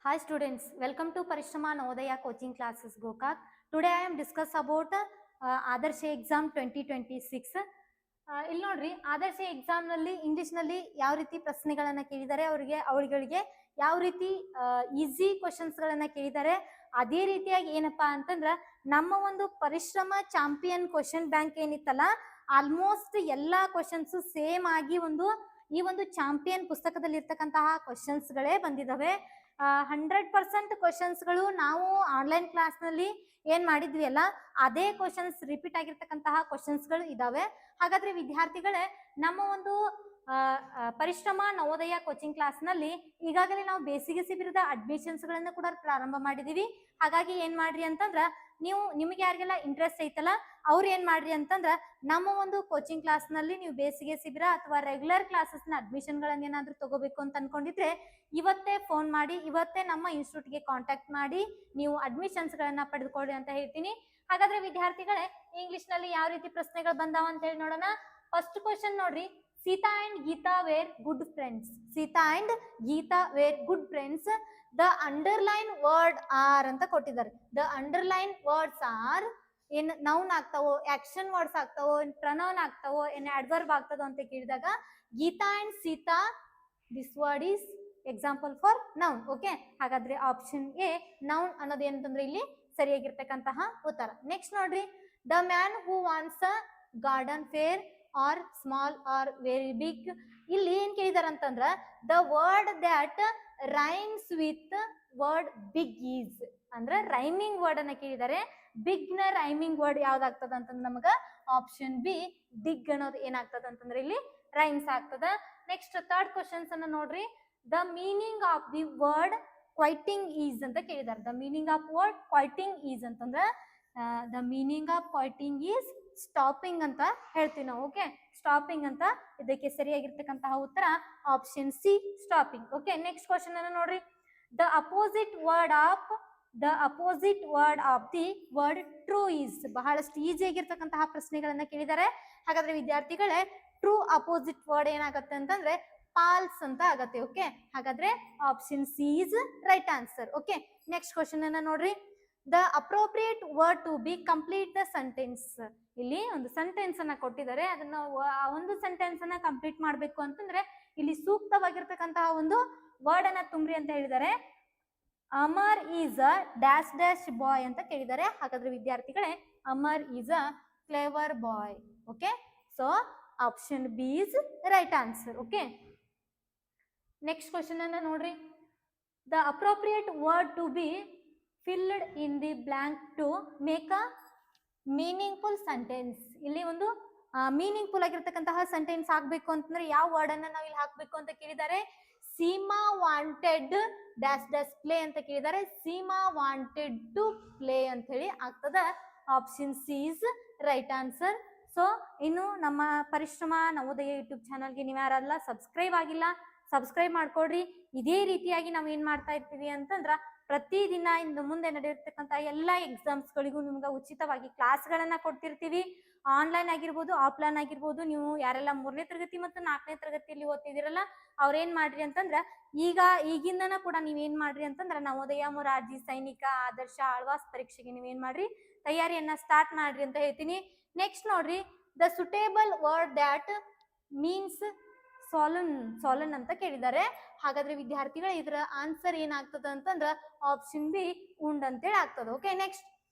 Hi students, welcome to Parishrama Navodaya coaching classes Gokak. Today I am discuss about Adarsh exam 2026. ಇಲ್ಲಿ ನೋಡ್ರಿ ಆದರ್ಶ exam ನಲ್ಲಿ English ನಲ್ಲಿ ಯಾವ ರೀತಿ ಪ್ರಶ್ನೆಗಳನ್ನ ಕೇಳಿದ್ದಾರೆ ಅವರಿಗೆ ಯಾವ ರೀತಿ ಈಸಿ ಕ್ವಶನ್ಸ್ ಗಳನ್ನ ಕೇಳಿದ್ದಾರೆ. ಅದೇ ರೀತಿಯಾಗಿ ಏನಪ್ಪಾ ಅಂತಂದ್ರ ನಮ್ಮ ಒಂದು ಪರಿಶ್ರಮ ಚಾಂಪಿಯನ್ ಕ್ವಶನ್ ಬ್ಯಾಂಕ್ ಏನಿತ್ತಲ್ಲ ಆಲ್ಮೋಸ್ಟ್ ಎಲ್ಲಾ ಕ್ವಶನ್ಸ್ ಸೇಮ್ ಆಗಿ ಈ ಒಂದು ಚಾಂಪಿಯನ್ ಪುಸ್ತಕದಲ್ಲಿ ಇರ್ತಕ್ಕಂತಹ ಕ್ವಶನ್ಸ್ ಗಳೇ ಬಂದಿದಾವೆ. 100% ಕ್ವಶನ್ಸ್ಗಳು ನಾವು ಆನ್ಲೈನ್ ಕ್ಲಾಸ್ ನಲ್ಲಿ ಏನ್ ಮಾಡಿದ್ವಿ ಅಲ್ಲ ಅದೇ ಕ್ವಶನ್ಸ್ ರಿಪೀಟ್ ಆಗಿರ್ತಕ್ಕಂತಹ ಕ್ವಶನ್ಸ್ಗಳು ಇದಾವೆ. ಹಾಗಾದ್ರೆ ವಿದ್ಯಾರ್ಥಿಗಳೇ, ನಮ್ಮ ಒಂದು ಪರಿಶ್ರಮ ನವೋದಯ ಕೋಚಿಂಗ್ ಕ್ಲಾಸ್ ನಲ್ಲಿ ಈಗಾಗಲೇ ನಾವು ಬೇಸಿಗೆ ಶಿಬಿರದ ಅಡ್ಮಿಷನ್ಸ್ ಗಳನ್ನ ಕೂಡ ಪ್ರಾರಂಭ ಮಾಡಿದೀವಿ. ಹಾಗಾಗಿ ಏನ್ ಮಾಡ್ರಿ ಅಂತಂದ್ರ ನಿಮಗೆ ಯಾರಿಗೆಲ್ಲ ಇಂಟ್ರೆಸ್ಟ್ ಐತಲ್ಲ ಅವ್ರು ಏನ್ ಮಾಡ್ರಿ ಅಂತಂದ್ರ ನಮ್ಮ ಒಂದು ಕೋಚಿಂಗ್ ಕ್ಲಾಸ್ ನಲ್ಲಿ ನೀವು ಬೇಸಿಗೆ ಶಿಬಿರ ಅಥವಾ ರೆಗ್ಯುಲರ್ ಕ್ಲಾಸಸ್ ನ ಅಡ್ಮಿಷನ್ ಗಳನ್ನ ಏನಾದ್ರೂ ತಗೋಬೇಕು ಅಂತ ಅನ್ಕೊಂಡಿದ್ರೆ ಇವತ್ತೇ ಫೋನ್ ಮಾಡಿ, ಇವತ್ತೇ ನಮ್ಮ ಇನ್ಸ್ಟಿಟ್ಯೂಟ್ ಗೆ ಕಾಂಟ್ಯಾಕ್ಟ್ ಮಾಡಿ ನೀವು ಅಡ್ಮಿಷನ್ಸ್ ಗಳನ್ನ ಪಡೆದುಕೊಳ್ಳಿ ಅಂತ ಹೇಳ್ತೀನಿ. ಹಾಗಾದ್ರೆ ವಿದ್ಯಾರ್ಥಿಗಳೇ, ಇಂಗ್ಲಿಷ್ ನಲ್ಲಿ ಯಾವ ರೀತಿ ಪ್ರಶ್ನೆಗಳು ಬಂದಾವ ಅಂತ ಹೇಳಿ ನೋಡೋಣ. ಫಸ್ಟ್ ಕ್ವಶನ್ ನೋಡ್ರಿ, Sita and Gita were good friends. Sita and Gita were good friends. The underline word are ಅಂತ ಕೊಟ್ಟಿದ್ದಾರೆ. ದ ಅಂಡರ್ಲೈನ್ ವರ್ಡ್ಸ್ ಆರ್ ಏನ್ ನೌನ್ ಆಗ್ತಾವೋ, ಆಕ್ಷನ್ ವರ್ಡ್ಸ್ ಆಗ್ತಾವೋ, ಪ್ರನೌನ್ ಆಗ್ತಾವೋ, ಏನ್ ಅಡ್ವರ್ಬ್ ಆಗ್ತದೋ ಅಂತ ಕೇಳಿದಾಗ Gita and Sita, this word is example for noun. Okay, ಹಾಗಾದ್ರೆ ಆಪ್ಷನ್ ಎ ನೌನ್ ಅನ್ನೋದು ಏನಂತಂದ್ರೆ ಇಲ್ಲಿ ಸರಿಯಾಗಿರ್ತಕ್ಕಂತಹ ಉತ್ತರ. ನೆಕ್ಸ್ಟ್ ನೋಡ್ರಿ, the man who wants a garden fair or small are very big. ಇಲ್ಲಿ ಏನ್ ಕೇಳಿದಾರ ಅಂತಂದ್ರ the word that rhymes with word big is ಅಂದ್ರೆ ರೈಮಿಂಗ್ ವರ್ಡ್ ಅನ್ನ ಕೇಳಿದ್ದಾರೆ. ಬಿಗ್ ನ ರೈಮಿಂಗ್ ವರ್ಡ್ ಯಾವ್ದಾಗ್ತದ ಅಂತಂದ್ರೆ ನಮಗ ಆಪ್ಷನ್ ಬಿ ಡಿಗ್ ಅನ್ನೋದು ಏನಾಗ್ತದ ಅಂತಂದ್ರೆ ಇಲ್ಲಿ ರೈಮ್ಸ್ ಆಗ್ತದ. ನೆಕ್ಸ್ಟ್ ಥರ್ಡ್ ಕ್ವಶನ್ಸ್ ಅನ್ನ ನೋಡ್ರಿ, the meaning of the word quitting is ಅಂತ ಕೇಳಿದ್ದಾರೆ. The meaning of word quitting is ಅಂತಂದ್ರೆ the meaning of quitting is stopping ಅಂತ ಹೇಳ್ತೀವಿ ನಾವು. ಓಕೆ, ಸ್ಟಾಪಿಂಗ್ ಅಂತ ಇದಕ್ಕೆ ಸರಿಯಾಗಿರ್ತಕ್ಕಂತಹ ಉತ್ತರ option C stopping. Okay, next question ಅನ್ನ ನೋಡ್ರಿ, the opposite word of the word true is. ಬಹಳಷ್ಟು ಈಸಿ ಆಗಿರ್ತಕ್ಕಂತಹ ಪ್ರಶ್ನೆಗಳನ್ನ ಕೇಳಿದ್ದಾರೆ. ಹಾಗಾದ್ರೆ ವಿದ್ಯಾರ್ಥಿಗಳೇ, ಟ್ರೂ ಅಪೋಸಿಟ್ ವರ್ಡ್ ಏನಾಗುತ್ತೆ ಅಂತಂದ್ರೆ ಫಾಲ್ಸ್ ಅಂತ ಆಗತ್ತೆ. ಓಕೆ, ಹಾಗಾದ್ರೆ option C is right answer. Okay, next question ಅನ್ನ ನೋಡ್ರಿ, the appropriate word to be complete the sentence. ಇಲ್ಲಿ ಒಂದು ಸೆಂಟೆನ್ಸ್ ಅನ್ನ ಕೊಟ್ಟಿದ್ದಾರೆ, ಅದನ್ನ ಒಂದು ಸೆಂಟೆನ್ಸ್ ಅನ್ನ ಕಂಪ್ಲೀಟ್ ಮಾಡ್ಬೇಕು ಅಂತಂದ್ರೆ ಇಲ್ಲಿ ಸೂಕ್ತವಾಗಿರ್ತಕ್ಕಂತಹ ಒಂದು ವರ್ಡ್ ಅನ್ನ ತುಂಬ್ರಿ ಅಂತ ಹೇಳಿದ್ದಾರೆ. Amar is a dash dash boy ಅಂತ ಕೇಳಿದ್ದಾರೆ. ಹಾಗಾದ್ರೆ ವಿದ್ಯಾರ್ಥಿಗಳೇ, Amar is a clever boy. Okay, so option B is right answer. Okay, next question ಅನ್ನ ನೋಡ್ರಿ, the appropriate word to be filled in the blank to make a meaningful sentence. ಇಲ್ಲಿ ಒಂದು meaningful ಆಗಿರ್ತಕ್ಕಂತಹ sentence ಆಗ್ಬೇಕು ಅಂತಂದ್ರೆ ಯಾವ ವರ್ಡ್ ಅನ್ನ ನಾವು ಇಲ್ಲಿ ಹಾಕ್ಬೇಕು ಅಂತ ಕೇಳಿದ್ದಾರೆ. Seema wanted dash dash play ಅಂತ ಕೇಳಿದ್ದಾರೆ. ಸೀಮಾ ವಾಂಟೆಡ್ ಟು ಪ್ಲೇ ಅಂತ ಹೇಳಿ ಆಗ್ತದ. Option C is right answer. So ಇನ್ನು ನಮ್ಮ ಪರಿಶ್ರಮ ನವೋದಯ ಯೂಟ್ಯೂಬ್ ಚಾನಲ್ಗೆ ನೀವು ಯಾರಲ್ಲ ಸಬ್ಸ್ಕ್ರೈಬ್ ಆಗಿಲ್ಲ, ಸಬ್ಸ್ಕ್ರೈಬ್ ಮಾಡ್ಕೊಡ್ರಿ. ಇದೇ ರೀತಿಯಾಗಿ ನಾವು ಏನ್ ಮಾಡ್ತಾ ಇರ್ತೀವಿ ಅಂತಂದ್ರ ಪ್ರತಿದಿನ ಇನ್ನು ಮುಂದೆ ನಡೆಯಿರ್ತಕ್ಕಂಥ ಎಲ್ಲಾ ಎಕ್ಸಾಮ್ಸ್ಗಳಿಗೂ ನಿಮ್ಗೆ ಉಚಿತವಾಗಿ ಕ್ಲಾಸ್ಗಳನ್ನ ಕೊಡ್ತಿರ್ತೀವಿ. ಆನ್ಲೈನ್ ಆಗಿರ್ಬೋದು, ಆಫ್ಲೈನ್ ಆಗಿರ್ಬೋದು. ನೀವು ಯಾರೆಲ್ಲ 3ನೇ ತರಗತಿ ಮತ್ತು 4ನೇ ತರಗತಿಯಲ್ಲಿ ಓದ್ತಿದಿರಲ್ಲ ಅವ್ರೇನ್ ಮಾಡ್ರಿ ಅಂತಂದ್ರ ಈಗಿಂದನ ಕೂಡ ನೀವೇನ್ ಮಾಡ್ರಿ ಅಂತಂದ್ರ ನವೋದಯ, ಮೊರಾರ್ಜಿ, ಸೈನಿಕ, ಆದರ್ಶ, ಆಳ್ವಾಸ್ ಪರೀಕ್ಷೆಗೆ ನೀವೇನ್ ಮಾಡ್ರಿ ತಯಾರಿಯನ್ನ ಸ್ಟಾರ್ಟ್ ಮಾಡ್ರಿ ಅಂತ ಹೇಳ್ತೀನಿ. ನೆಕ್ಸ್ಟ್ ನೋಡ್ರಿ, the suitable word that means ಸಾಲನ್ ಅಂತ ಕೇಳಿದ್ದಾರೆ. ಹಾಗಾದ್ರೆ ವಿದ್ಯಾರ್ಥಿಗಳ ಇದರ ಆನ್ಸರ್ ಏನಾಗ್ತದ ಅಂತಂದ್ರ ಆಪ್ಷನ್ ಬಿ ಉಂಡ್ ಅಂತೇಳಿ ಆಗ್ತದ. ಓಕೆ, ನೆಕ್ಸ್ಟ್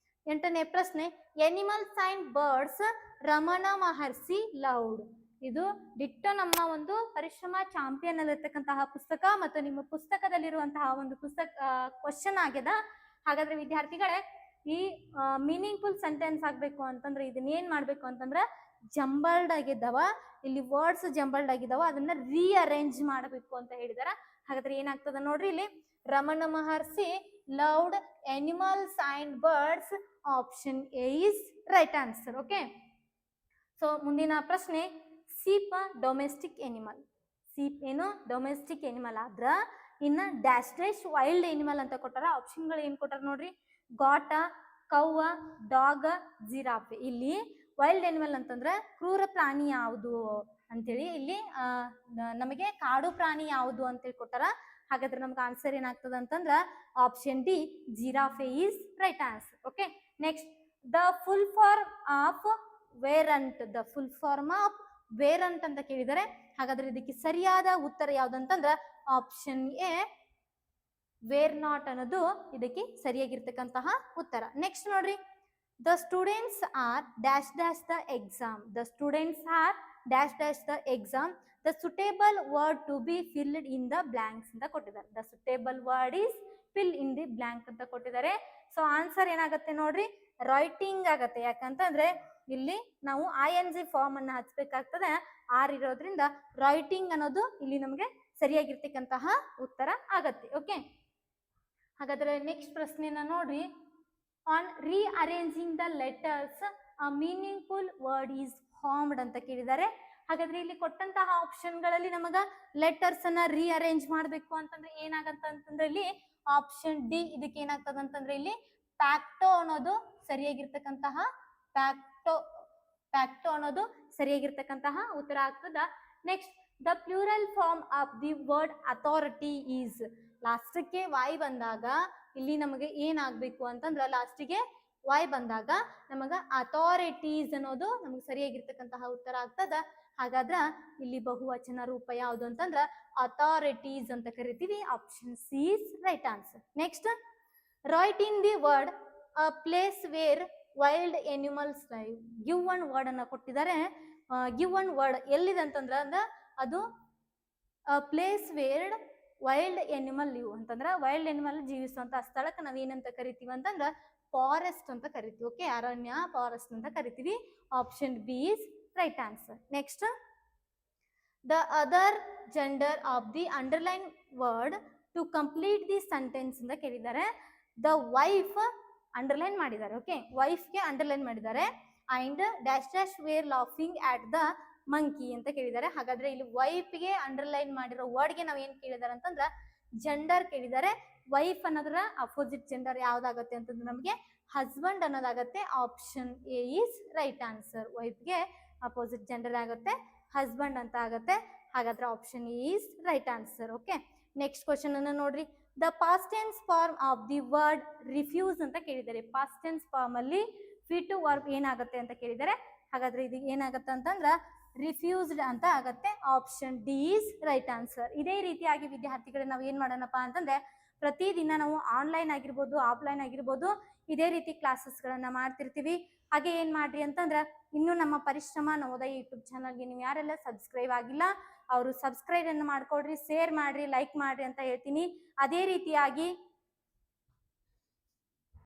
8ನೇ ಪ್ರಶ್ನೆ, animals and birds Ramana Maharshi loud. ಇದು ಡಿಟ್ಟೋ ನಮ್ಮ ಒಂದು ಪರಿಶ್ರಮ ಚಾಂಪಿಯನ್ ಅಲ್ಲಿರ್ತಕ್ಕಂತಹ ಪುಸ್ತಕ ಮತ್ತು ನಿಮ್ಮ ಪುಸ್ತಕದಲ್ಲಿರುವಂತಹ ಒಂದು ಕ್ವಶನ್ ಆಗ್ಯದ. ಹಾಗಾದ್ರೆ ವಿದ್ಯಾರ್ಥಿಗಳೇ, ಈ ಮೀನಿಂಗ್ಫುಲ್ ಸೆಂಟೆನ್ಸ್ ಆಗ್ಬೇಕು ಅಂತಂದ್ರೆ ಇದನ್ನೇನ್ ಮಾಡ್ಬೇಕು ಅಂತಂದ್ರ ಜಂಬಲ್ಡ್ ಆಗಿದ್ದಾವ, ಇಲ್ಲಿ ವರ್ಡ್ಸ್ ಜಂಬಲ್ಡ್ ಆಗಿದ್ದಾವ, ಅದನ್ನ ರೀಅರೇಂಜ್ ಮಾಡಬೇಕು ಅಂತ ಹೇಳಿದಾರ. ಹಾಗಾದ್ರೆ ಏನಾಗ್ತದ ನೋಡ್ರಿ, ಇಲ್ಲಿ Ramana Maharshi loved animals and birds. Option A is right answer. Okay, so ಮುಂದಿನ ಪ್ರಶ್ನೆ, ಸೀಪ್ ಡೊಮೆಸ್ಟಿಕ್ ಎನಿಮಲ್. ಸೀಪ್ ಏನು ಡೊಮೆಸ್ಟಿಕ್ ಎನಿಮಲ್ ಆದ್ರ ಇನ್ನ ಡ್ಯಾಶ್ ಡ್ಯಾಶ್ ವೈಲ್ಡ್ ಎನಿಮಲ್ ಅಂತ ಕೊಟ್ಟಾರ. ಆಪ್ಷನ್ಗಳು ಏನ್ ಕೊಟ್ಟಾರ ನೋಡ್ರಿ, ಗಾಟ, ಕೌವ, ಡಾಗ್, ಜಿರಾಫೆ. ಇಲ್ಲಿ ವೈಲ್ಡ್ ಎನಿಮಲ್ ಅಂತಂದ್ರೆ ಕ್ರೂರ ಪ್ರಾಣಿ ಯಾವುದು ಅಂತೇಳಿ ಇಲ್ಲಿ ನಮಗೆ ಕಾಡು ಪ್ರಾಣಿ ಯಾವುದು ಅಂತೇಳಿ ಕೊಟ್ಟಾರ. ಹಾಗಾದ್ರೆ ನಮ್ಗೆ ಆನ್ಸರ್ ಏನಾಗ್ತದೆ ಅಂತಂದ್ರ option D giraffe is right answer. Okay, next the full form of weren't. The full form of weren't ಅಂತ ಕೇಳಿದರೆ ಹಾಗಾದ್ರೆ ಇದಕ್ಕೆ ಸರಿಯಾದ ಉತ್ತರ ಯಾವ್ದಂತಂದ್ರ ಆಪ್ಷನ್ ಎ ವೇರ್ ನಾಟ್ ಅನ್ನೋದು ಇದಕ್ಕೆ ಸರಿಯಾಗಿರ್ತಕ್ಕಂತಹ ಉತ್ತರ. ನೆಕ್ಸ್ಟ್ ನೋಡ್ರಿ, the students are dash dash the exam. The students are dash dash the exam. The suitable word to be filled in the blanks ಅಂತ ಕೊಟ್ಟಿದ್ದಾರೆ. The suitable word is fill in the blank ಅಂತ ಕೊಟ್ಟಿದ್ದಾರೆ. So answer ಏನಾಗುತ್ತೆ ನೋಡ್ರಿ, writing ಆಗತ್ತೆ. ಯಾಕಂತಂದ್ರೆ ಇಲ್ಲಿ ನಾವು ING ಫಾರ್ಮ್ ಅನ್ನ ಹಚ್ಬೇಕಾಗ್ತದೆ, ಆರ್ ಇರೋದ್ರಿಂದ ರೈಟಿಂಗ್ ಅನ್ನೋದು ಇಲ್ಲಿ ನಮಗೆ ಸರಿಯಾಗಿರ್ತಕ್ಕಂತಹ ಉತ್ತರ ಆಗತ್ತೆ. ಓಕೆ, ಹಾಗಾದ್ರೆ ನೆಕ್ಸ್ಟ್ ಪ್ರಶ್ನೆನ ನೋಡ್ರಿ, on rearranging the letters a meaningful word is formed ಅಂತ ಕೇಳಿದ್ದಾರೆ. ಹಾಗಾದ್ರೆ ಇಲ್ಲಿ ಕೊಟ್ಟಂತಹ ಆಪ್ಷನ್ಗಳಲ್ಲಿ ನಮಗ ಲೆಟರ್ಸ್ ಅನ್ನ ರೀಅರೇಂಜ್ ಮಾಡಬೇಕು ಅಂತಂದ್ರೆ ಏನಾಗತ್ತ ಅಂತಂದ್ರೆ ಇಲ್ಲಿ ಆಪ್ಷನ್ ಡಿ ಇದಕ್ಕೆ ಏನಾಗ್ತದ ಅಂತಂದ್ರೆ ಇಲ್ಲಿ ಪ್ಯಾಕ್ಟೋ ಅನ್ನೋದು ಸರಿಯಾಗಿರ್ತಕ್ಕಂತಹ ಪ್ಯಾಕ್ಟೋ ಅನ್ನೋದು ಸರಿಯಾಗಿರ್ತಕ್ಕಂತಹ ಉತ್ತರ ಆಗ್ತದ. Next, the plural form of the word authority is. ಲಾಸ್ಟ್ಗೆ ವಾಯ್ ಬಂದಾಗ ಇಲ್ಲಿ ನಮಗೆ ಏನಾಗಬೇಕು ಅಂತಂದ್ರೆ ಲಾಸ್ಟಿಗೆ ವಾಯ್ ಬಂದಾಗ ನಮಗ ಅಥಾರಿಟೀಸ್ ಅನ್ನೋದು ನಮಗೆ ಸರಿಯಾಗಿರ್ತಕ್ಕಂತಹ ಉತ್ತರ ಆಗ್ತದ. ಹಾಗಾದ್ರ ಇಲ್ಲಿ ಬಹುವಚನ ರೂಪ ಯಾವುದು ಅಂತಂದ್ರ ಅಥಾರಿಟೀಸ್ ಅಂತ ಕರಿತೀವಿ. Option C is right answer. Next, right in the word a place where wild animals live. Give one word ಅನ್ನ ಕೊಟ್ಟಿದ್ದಾರೆ. ಗಿವ್ ಒನ್ ವರ್ಡ್ ಎಲ್ಲಿದೆ ಅಂತಂದ್ರ ಅದು place where wild animal live ಅಂತಂದ್ರ ವೈಲ್ಡ್ ಎನಿಮಲ್ ಜೀವಿಸುವಂತ ಸ್ಥಳಕ್ಕೆ ನಾವ್ ಏನಂತ ಕರಿತೀವಿ ಅಂತಂದ್ರ ಫಾರೆಸ್ಟ್ ಅಂತ ಕರಿತೀವಿ. ಓಕೆ, ಅರಣ್ಯ, ಫಾರೆಸ್ಟ್ ಅಂತ ಕರಿತೀವಿ. Option B is right answer. Next, the other gender of the underline word to complete the sentence ಅಂತ ಕೇಳಿದ್ದಾರೆ. ದ ವೈಫ್ ಅಂಡರ್ಲೈನ್ ಮಾಡಿದ್ದಾರೆ. ಓಕೆ, ವೈಫ್ಗೆ ಅಂಡರ್ಲೈನ್ ಮಾಡಿದ್ದಾರೆ. And dash dash were laughing at the monkey ಅಂತ ಕೇಳಿದ್ದಾರೆ. ಹಾಗಾದ್ರೆ ಇಲ್ಲಿ ವೈಫ್ಗೆ ಅಂಡರ್ಲೈನ್ ಮಾಡಿರೋ ವರ್ಡ್ಗೆ ನಾವ್ ಏನ್ ಕೇಳಿದಾರೆ ಅಂತಂದ್ರ ಜೆಂಡರ್ ಕೇಳಿದ್ದಾರೆ. ವೈಫ್ ಅನ್ನೋದ್ರ ಅಪೋಸಿಟ್ ಜೆಂಡರ್ ಯಾವ್ದಾಗತ್ತೆ ಅಂತಂದ್ರೆ ನಮಗೆ ಹಸ್ಬೆಂಡ್ ಅನ್ನೋದಾಗತ್ತೆ. Option A is right answer. ವೈಫ್ಗೆ ಅಪೋಸಿಟ್ ಜೆಂಡರ್ ಆಗುತ್ತೆ ಹಸ್ಬೆಂಡ್ ಅಂತ ಆಗತ್ತೆ. ಹಾಗಾದ್ರೆ option A is right answer. Okay, next question ಅನ್ನ ನೋಡ್ರಿ, the past tense form of the word refuse ಅಂತ ಕೇಳಿದ್ದಾರೆ. ಪಾಸ್ಟ್ ಟೆನ್ಸ್ ಫಾರ್ಮ್ ಅಲ್ಲಿ ಫಿಟ್ ವರ್ಬ್ ಏನಾಗುತ್ತೆ ಅಂತ ಕೇಳಿದ್ದಾರೆ. ಹಾಗಾದ್ರೆ ಇದು ಏನಾಗತ್ತೆ ಅಂತಂದ್ರ ರಿಫ್ಯೂಸ್ಡ್ ಅಂತ ಆಗತ್ತೆ. Option D is right answer. ಇದೇ ರೀತಿಯಾಗಿ ವಿದ್ಯಾರ್ಥಿಗಳು ನಾವು ಏನ್ ಮಾಡೋಣಪ್ಪ ಅಂತಂದ್ರೆ ಪ್ರತಿದಿನ ನಾವು ಆನ್ಲೈನ್ ಆಗಿರ್ಬೋದು ಆಫ್ಲೈನ್ ಆಗಿರ್ಬೋದು ಇದೇ ರೀತಿ ಕ್ಲಾಸಸ್ಗಳನ್ನ ಮಾಡ್ತಿರ್ತೀವಿ. ಹಾಗೆ ಏನ್ ಮಾಡ್ರಿ ಅಂತಂದ್ರ ಇನ್ನು ನಮ್ಮ ಪರಿಶ್ರಮ ನವೋದಯ ಯೂಟ್ಯೂಬ್ ಚಾನಲ್ಗೆ ನೀವು ಯಾರೆಲ್ಲ ಸಬ್ಸ್ಕ್ರೈಬ್ ಆಗಿಲ್ಲ ಅವರು ಸಬ್ಸ್ಕ್ರೈಬ್ ಅನ್ನು ಮಾಡ್ಕೊಡ್ರಿ, ಶೇರ್ ಮಾಡ್ರಿ, ಲೈಕ್ ಮಾಡ್ರಿ ಅಂತ ಹೇಳ್ತೀನಿ. ಅದೇ ರೀತಿಯಾಗಿ